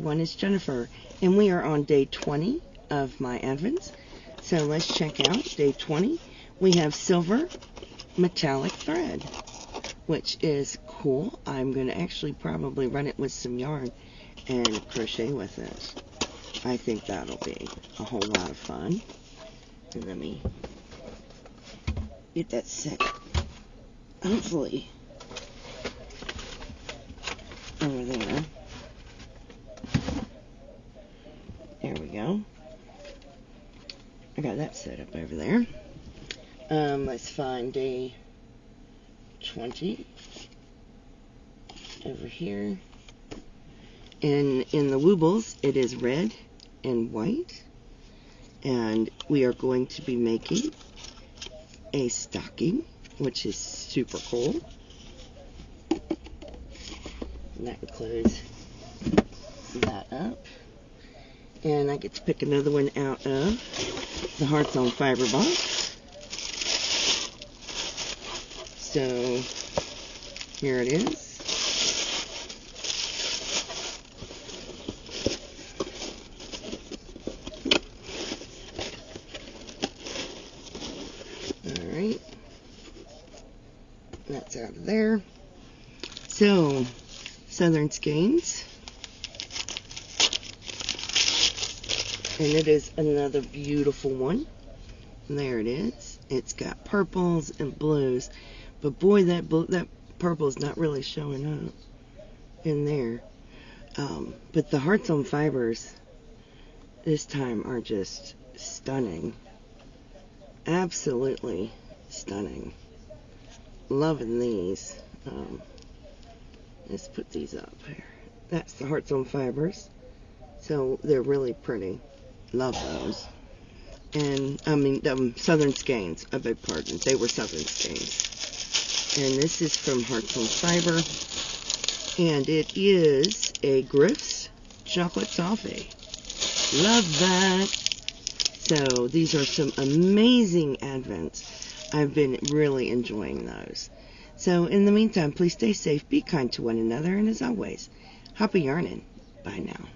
everyone, it's Jennifer, and we are on day 20 of my Advents. So let's check out day 20. We have silver metallic thread, which is cool. I'm going to actually probably run it with some yarn and crochet with it. I think that'll be a whole lot of fun. And let me get that set, hopefully, over there. There we go. I got that set up over there. Let's find day 20 over here. And in the woobles, it is red and white. And we are going to be making a stocking, which is super cool. And that includes that up. And I get to pick another one out of the Hearts on Fiber box. So here it is. Alright. That's out of there. So, Southern Skeins. And it is another beautiful one. And there it is. It's got purples and blues. But boy, that purple is not really showing up in there. But the Hearts on Fibers this time are just stunning. Absolutely stunning. Loving these. Let's put these up here. That's the Hearts on Fibers. So they're really pretty. Love those. And, I mean, Southern Skeins. I beg pardon. They were Southern Skeins. And this is from Hearts on Fiber. And it is a Griff's Chocolate Toffee. Love that. So, these are some amazing Advents. I've been really enjoying those. So, in the meantime, please stay safe, be kind to one another, and as always, happy yarning. Bye now.